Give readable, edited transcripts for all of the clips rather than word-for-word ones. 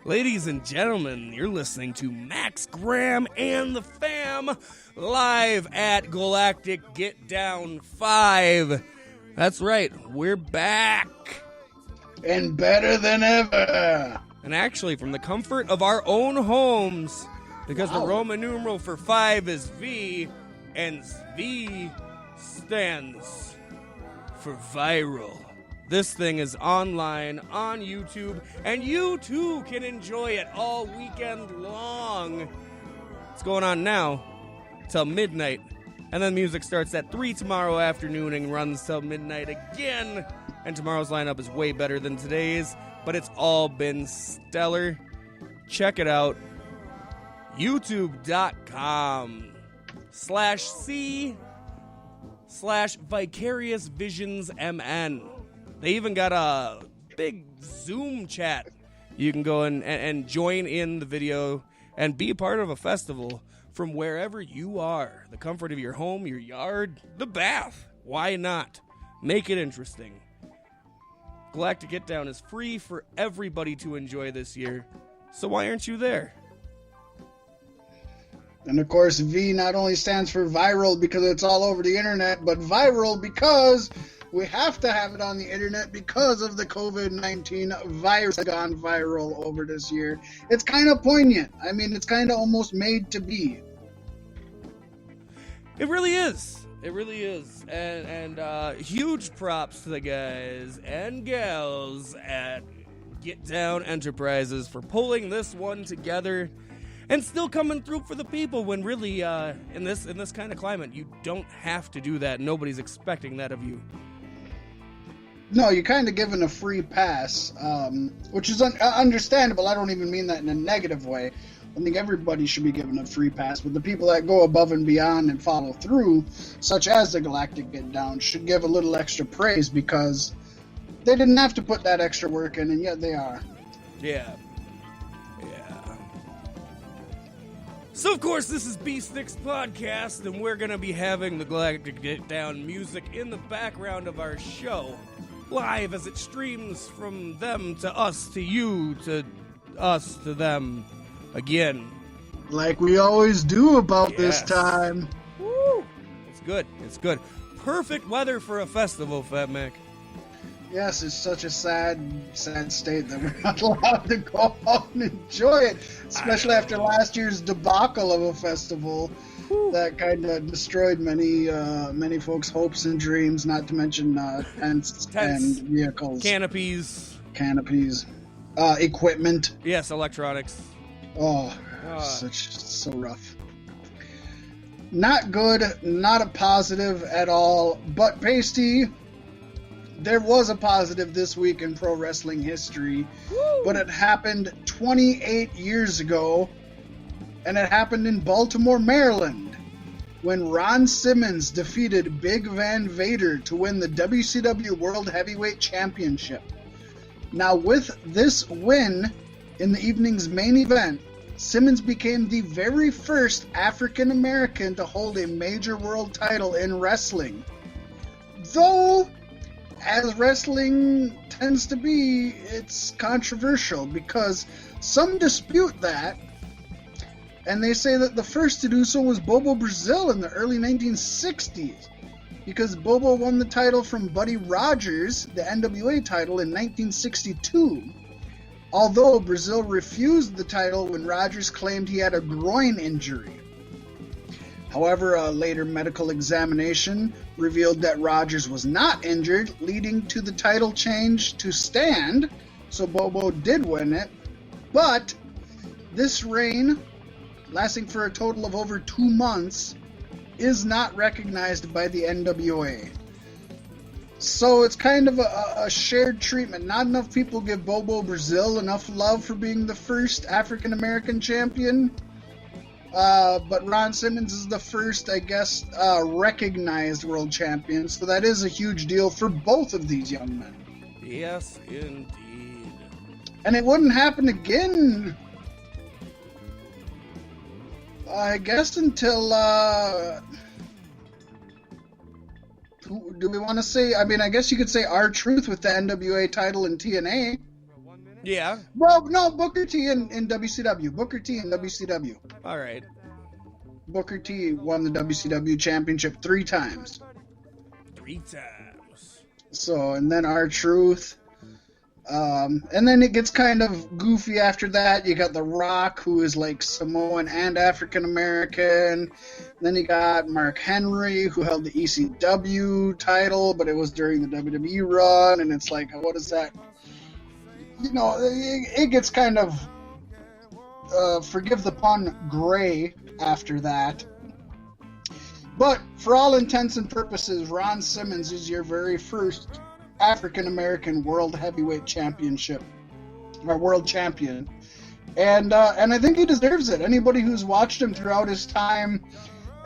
Ladies and gentlemen, you're listening to Max Graham and the Fam live at Galactic Get Down 5. That's right, we're back. And better than ever. And actually, from the comfort of our own homes, because the Roman numeral for 5 is V, and V stands for viral. This thing is online on YouTube, and you too can enjoy it all weekend long. It's going on now till midnight, and then music starts at 3 tomorrow afternoon and runs till midnight again. And tomorrow's lineup is way better than today's, but it's all been stellar. Check it out. YouTube.com/C/VicariousVisionsMN. They even got a big Zoom chat. You can go and join in the video and be part of a festival from wherever you are. The comfort of your home, your yard, the bath. Why not? Make it interesting. Galactic Get Down is free for everybody to enjoy this year. So why aren't you there? And of course, V not only stands for viral because it's all over the internet, but viral because we have to have it on the internet because of the COVID-19 virus gone viral over this year. It's kind of poignant. I mean, it's kind of almost made to be. It really is. It really is. And huge props to the guys and gals at Get Down Enterprises for pulling this one together and still coming through for the people when really, in this kind of climate, you don't have to do that. Nobody's expecting that of you. No, you're kind of given a free pass, which is understandable. I don't even mean that in a negative way. I think everybody should be given a free pass, but the people that go above and beyond and follow through, such as the Galactic Get Down, should give a little extra praise because they didn't have to put that extra work in, and yet they are. Yeah. So, of course, this is B6 Podcast, and we're going to be having the Galactic Get Down music in the background of our show, live as it streams from them to us, to you, to us, to them, again. Like we always do about this time. Woo! It's good. It's good. Perfect weather for a festival, Fat Mac. Yes, it's such a sad state that we're not allowed to go out and enjoy it, especially after last year's debacle of a festival. Whew. That kind of destroyed many folks' hopes and dreams, not to mention tents and vehicles. Canopies. Equipment. Yes, electronics. So rough. Not good, not a positive at all, but Pasty, there was a positive this week in pro wrestling history. Woo! But it happened 28 years ago, and it happened in Baltimore, Maryland, when Ron Simmons defeated Big Van Vader to win the WCW World Heavyweight Championship. Now, with this win in the evening's main event, Simmons became the very first African American to hold a major world title in wrestling. Though, as wrestling tends to be, it's controversial because some dispute that, and they say that the first to do so was Bobo Brazil in the early 1960s, because Bobo won the title from Buddy Rogers, the NWA title, in 1962, although Brazil refused the title when Rogers claimed he had a groin injury. However, a later medical examination revealed that Rogers was not injured, leading to the title change to stand, so Bobo did win it. But this reign, lasting for a total of over 2 months, is not recognized by the NWA. So it's kind of a shared treatment. Not enough people give Bobo Brazil enough love for being the first African-American champion. But Ron Simmons is the first, I guess, recognized world champion. So that is a huge deal for both of these young men. Yes, indeed. And it wouldn't happen again, I guess, until, do we want to say, I mean, I guess you could say R-Truth with the NWA title in TNA. Yeah. Well, no, Booker T in WCW. Booker T in WCW. All right. Booker T won the WCW championship 3 times. 3 times. So, and then R-Truth. And then it gets kind of goofy after that. You got The Rock, who is like Samoan and African American. Then you got Mark Henry, who held the ECW title, but it was during the WWE run. And it's like, what is that? You know, it gets kind of, forgive the pun, gray after that. But for all intents and purposes, Ron Simmons is your very first African American World Heavyweight Championship, or World Champion, and I think he deserves it. Anybody who's watched him throughout his time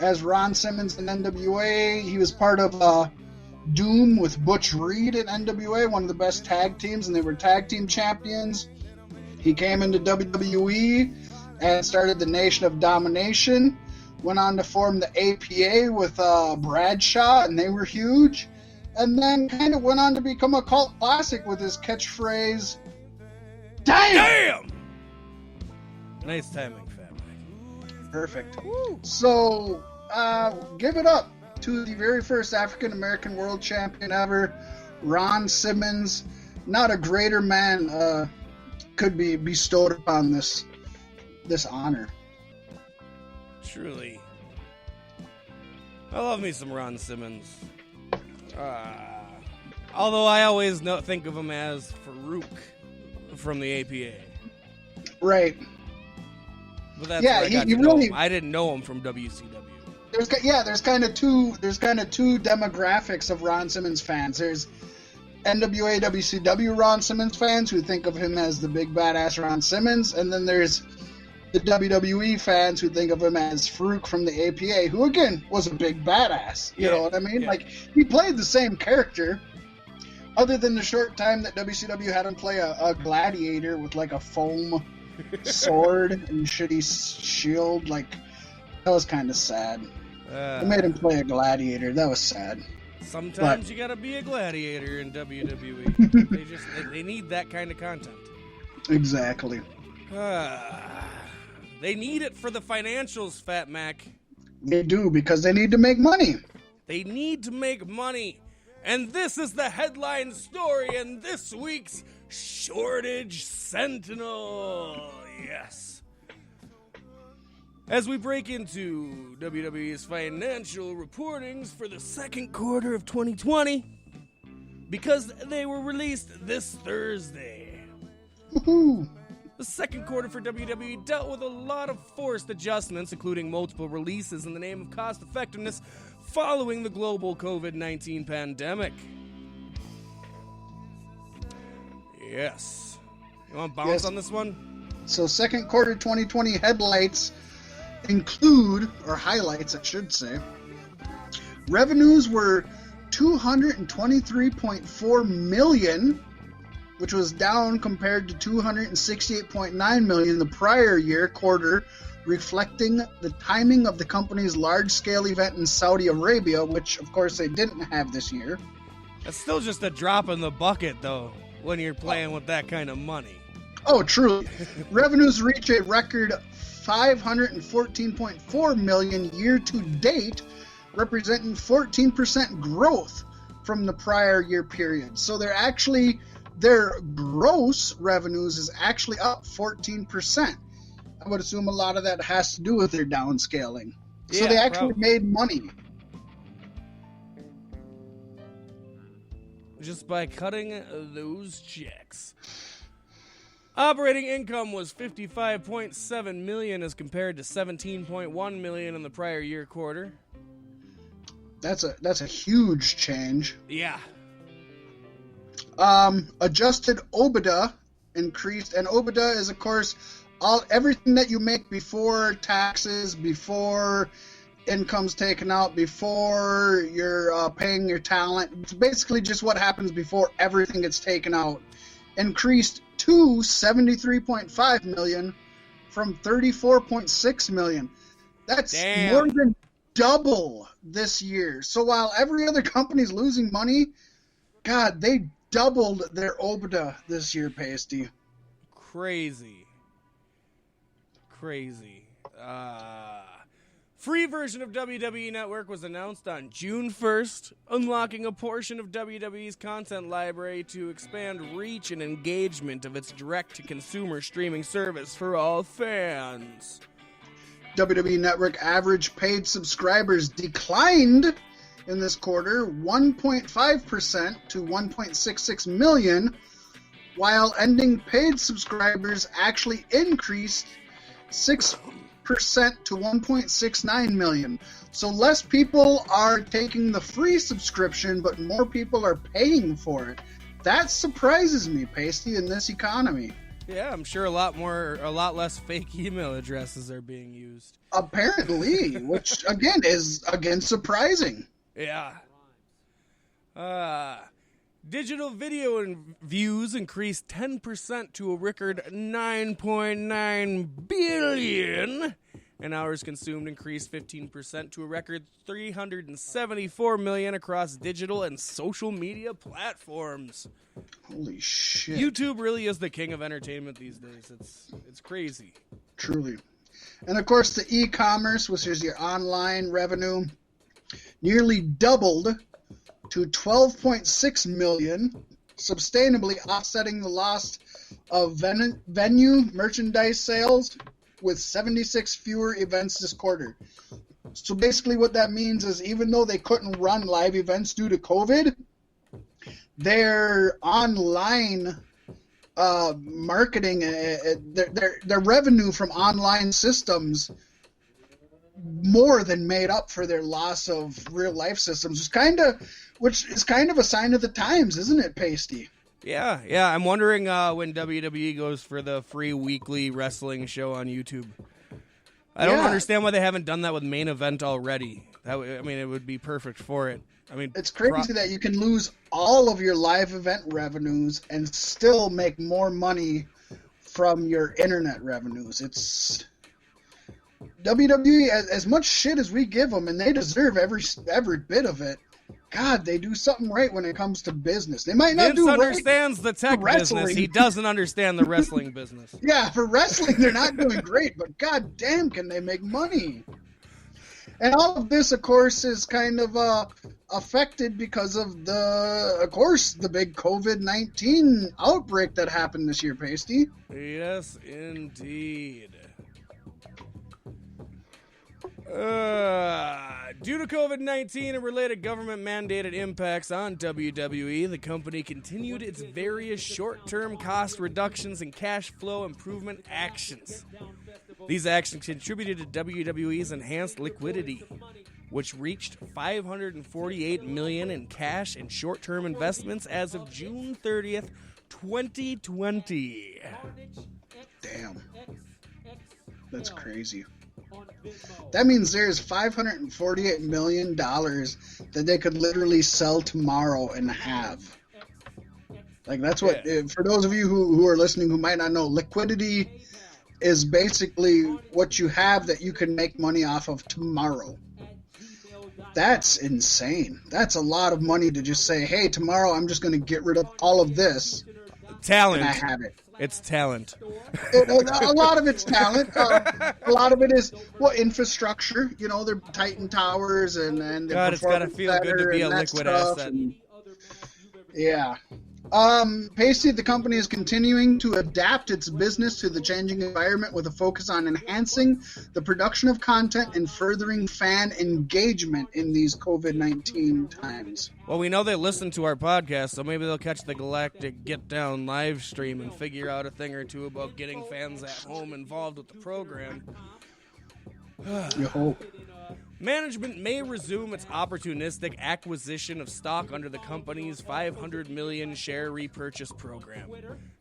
as Ron Simmons in NWA, he was part of Doom with Butch Reed in NWA, one of the best tag teams, and they were tag team champions. He came into WWE and started the Nation of Domination. Went on to form the APA with Bradshaw, and they were huge. And then kind of went on to become a cult classic with his catchphrase, "Damn!" Damn! Nice timing, Fat Mike. Perfect. Woo. So, give it up to the very first African American world champion ever, Ron Simmons. Not a greater man could be bestowed upon this honor. Truly. I love me some Ron Simmons. Although I always think of him as Farouk from the APA. Right. But that's where I got to know him. I didn't know him from WCW. There's kind of two demographics of Ron Simmons fans. There's NWA WCW Ron Simmons fans who think of him as the big badass Ron Simmons, and then there's the WWE fans who think of him as Farouk from the APA, who again was a big badass. You know what I mean? Yeah. Like, he played the same character, other than the short time that WCW had him play a gladiator with like a foam sword and shitty shield. Like, that was kind of sad. They made him play a gladiator. That was sad. Sometimes you gotta be a gladiator in WWE. they need that kind of content. Exactly. They need it for the financials, Fat Mac. They do, because they need to make money. They need to make money. And this is the headline story in this week's Shortage Sentinel. Yes. As we break into WWE's financial reportings for the second quarter of 2020, because they were released this Thursday. Woohoo! The second quarter for WWE dealt with a lot of forced adjustments, including multiple releases in the name of cost effectiveness following the global COVID-19 pandemic. Yes. You want to bounce on this one? So second quarter 2020 highlights include, or highlights I should say, revenues were $223.4 million, which was down compared to $268.9 million the prior year quarter, reflecting the timing of the company's large-scale event in Saudi Arabia, which, of course, they didn't have this year. That's still just a drop in the bucket, though, when you're playing with that kind of money. Oh, truly. Revenues reach a record $514.4 million year-to-date, representing 14% growth from the prior year period. So their gross revenues is actually up 14%. I would assume a lot of that has to do with their downscaling. So they actually made money. Just by cutting those checks. Operating income was $55.7 million as compared to $17.1 million in the prior year quarter. That's a huge change. Yeah. Adjusted OIBDA increased, and OIBDA is, of course, everything that you make before taxes, before income's taken out, before you're paying your talent. It's basically just what happens before everything gets taken out. Increased to $73.5 million from $34.6 million. That's more than double this year. So while every other company's losing money, God, they doubled their OIBDA this year, Pasty. Crazy. Free version of WWE Network was announced on June 1st, unlocking a portion of WWE's content library to expand reach and engagement of its direct-to-consumer streaming service for all fans. WWE Network average paid subscribers declined in this quarter 1.5% to 1.66 million, while ending paid subscribers actually increased 6% to 1.69 million. So less people are taking the free subscription, but more people are paying for it. That surprises me, Pasty, in this economy. Yeah, I'm sure a lot less fake email addresses are being used. Apparently, which again is surprising. Yeah. Digital video views increased 10% to a record 9.9 billion, and hours consumed increased 15% to a record 374 million across digital and social media platforms. Holy shit. YouTube really is the king of entertainment these days. It's crazy. Truly. And of course, the e-commerce, which is your online revenue, nearly doubled to 12.6 million, sustainably offsetting the loss of venue merchandise sales with 76 fewer events this quarter. So basically what that means is even though they couldn't run live events due to COVID, their online marketing, their revenue from online systems more than made up for their loss of real life systems, which is kind of a sign of the times, isn't it, Pasty? Yeah. I'm wondering when WWE goes for the free weekly wrestling show on YouTube. I don't understand why they haven't done that with Main Event already. It would be perfect for it. It's crazy that you can lose all of your live event revenues and still make more money from your internet revenues. It's WWE, as much shit as we give them, and they deserve every bit of it. God, they do something right when it comes to business. They might not Vince do understands right the tech business. He doesn't understand the wrestling business. Yeah, for wrestling, they're not doing great, but god damn, can they make money? And all of this, of course, is kind of affected because of the big COVID-19 outbreak that happened this year, Pasty. Yes, indeed. Due to COVID-19 and related government-mandated impacts on WWE, the company continued its various short-term cost reductions and cash flow improvement actions. These actions contributed to WWE's enhanced liquidity, which reached $548 million in cash and short-term investments as of June 30th, 2020. Damn. That's crazy. That means there's $548 million that they could literally sell tomorrow and have. Like, that's what, for those of you who are listening who might not know, liquidity is basically what you have that you can make money off of tomorrow. That's insane. That's a lot of money to just say, hey, tomorrow I'm just going to get rid of all of this. Talent. And I have it. It's talent. A lot of it's talent. A lot of it is, infrastructure. You know, they're Titan Towers and God, it's got to feel good to be a liquid asset. Yeah. Pasty, the company is continuing to adapt its business to the changing environment with a focus on enhancing the production of content and furthering fan engagement in these COVID-19 times. Well, we know they listen to our podcast, so maybe they'll catch the Galactic Get Down live stream and figure out a thing or two about getting fans at home involved with the program. You hope. Management may resume its opportunistic acquisition of stock under the company's 500 million share repurchase program,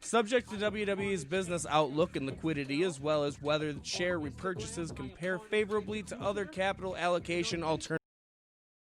subject to WWE's business outlook and liquidity, as well as whether share repurchases compare favorably to other capital allocation alternatives.